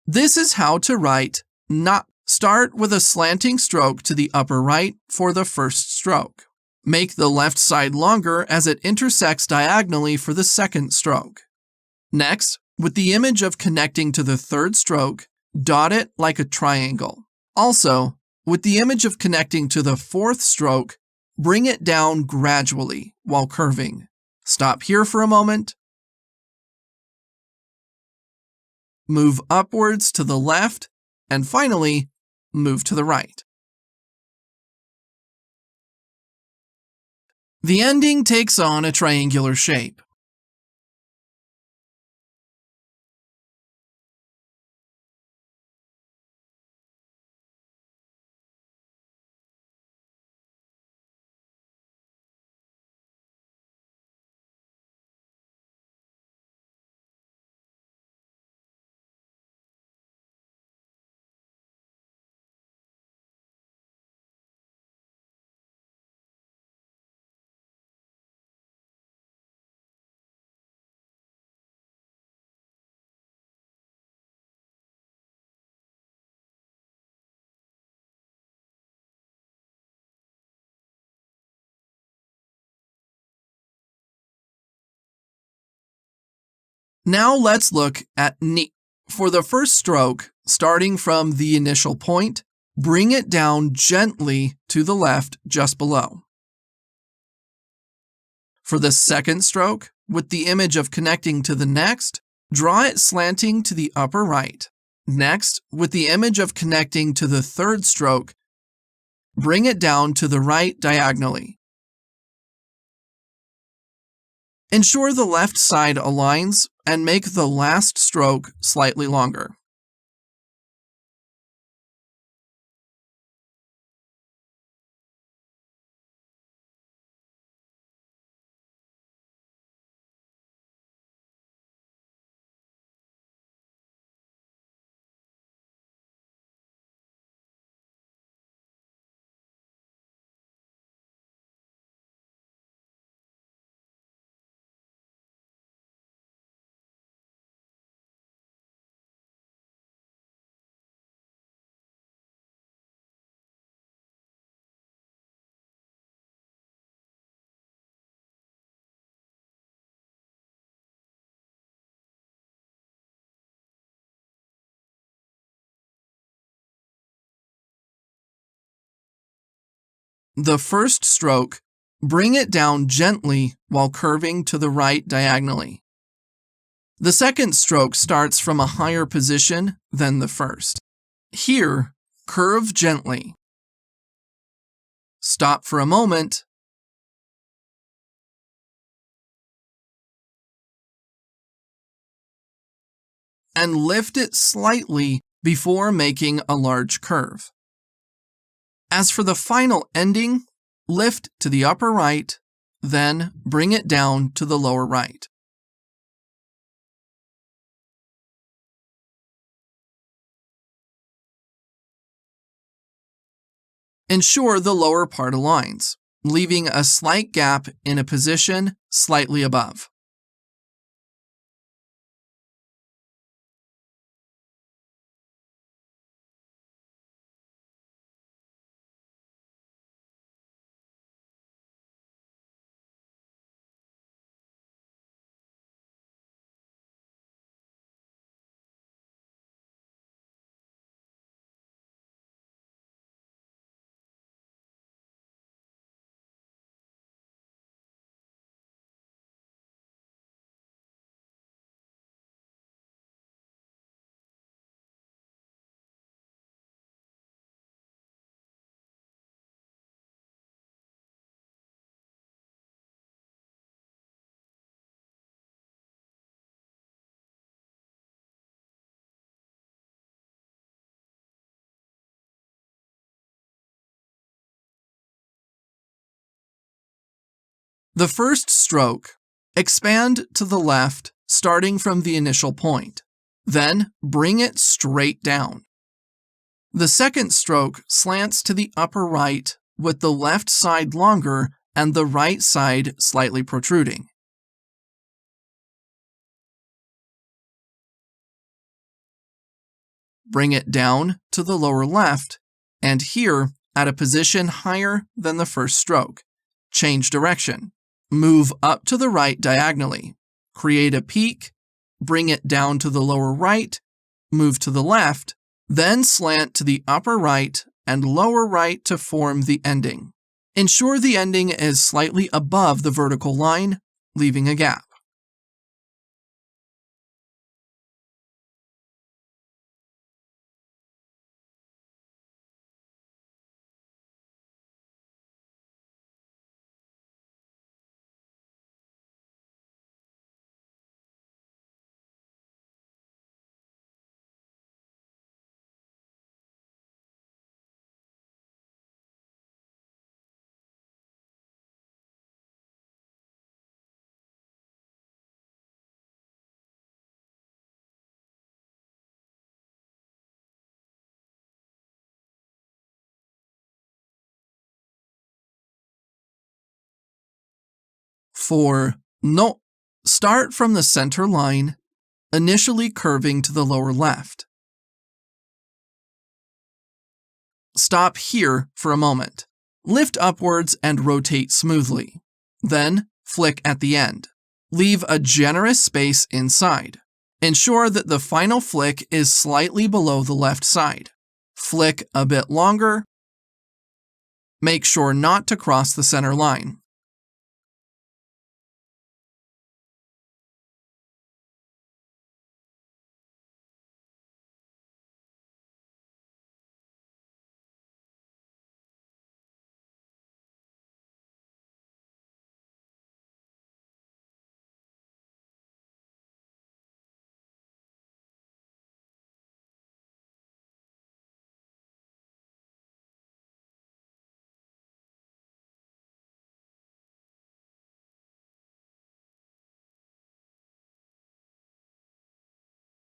This is how to write not. Start with a slanting stroke to the upper right for the first stroke. Make the left side longer as it intersects diagonally for the second stroke. Next, with the image of connecting to the third stroke, dot it like a triangle. Also, with the image of connecting to the fourth stroke, bring it down gradually while curving. Stop here for a moment. Move upwards to the left, and finally, move to the right. The ending takes on a triangular shape. Now let's look at ni. For the first stroke, starting from the initial point, bring it down gently to the left just below. For the second stroke, with the image of connecting to the next, draw it slanting to the upper right. Next, with the image of connecting to the third stroke, bring it down to the right diagonally. Ensure the left side aligns and make the last stroke slightly longer. The first stroke, bring it down gently while curving to the right diagonally. The second stroke starts from a higher position than the first. Here, curve gently. Stop for a moment. And lift it slightly before making a large curve. As for the final ending, lift to the upper right, then bring it down to the lower right. Ensure the lower part aligns, leaving a slight gap in a position slightly above. The first stroke, expand to the left starting from the initial point. Then bring it straight down. The second stroke slants to the upper right with the left side longer and the right side slightly protruding. bring it down to the lower left, and here at a position higher than the first stroke. Change direction. Move up to the right diagonally. Create a peak, bring it down to the lower right, move to the left, then slant to the upper right and lower right to form the ending. Ensure the ending is slightly above the vertical line, leaving a gap. For no, start from the center line, initially curving to the lower left. Stop here for a moment. Lift upwards and rotate smoothly. Then, flick at the end. Leave a generous space inside. Ensure that the final flick is slightly below the left side. Flick a bit longer. Make sure not to cross the center line.